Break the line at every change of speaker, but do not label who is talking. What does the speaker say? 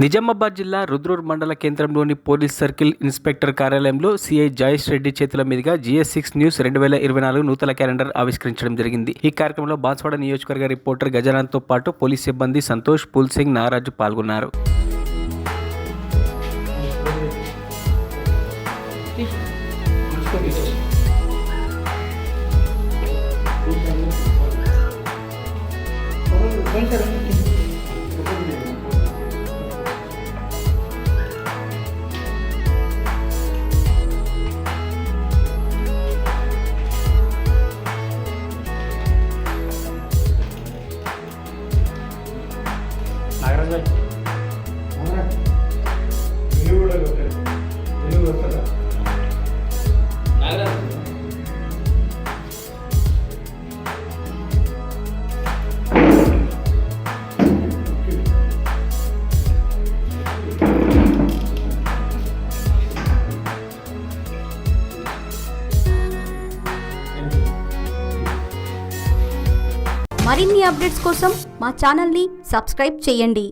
నిజామాబాద్ జిల్లా రుద్రూర్ మండల కేంద్రంలోని పోలీస్ సర్కిల్ ఇన్స్పెక్టర్ కార్యాలయంలో సిఐ జయేష్ రెడ్డి చేతుల మీదుగా GS6 న్యూస్ 2024 నూతన క్యాలెండర్ ఆవిష్కరించడం జరిగింది. ఈ కార్యక్రమంలో బాన్స్వాడ నియోజకవర్గ రిపోర్టర్ గజానంతో పాటు పోలీస్ సిబ్బంది సంతోష్, పుల్సింగ్, నారాజు పాల్గొన్నారు.
మరిన్ని అప్డేట్స్ కోసం మా ఛానల్ని సబ్స్క్రైబ్ చేయండి.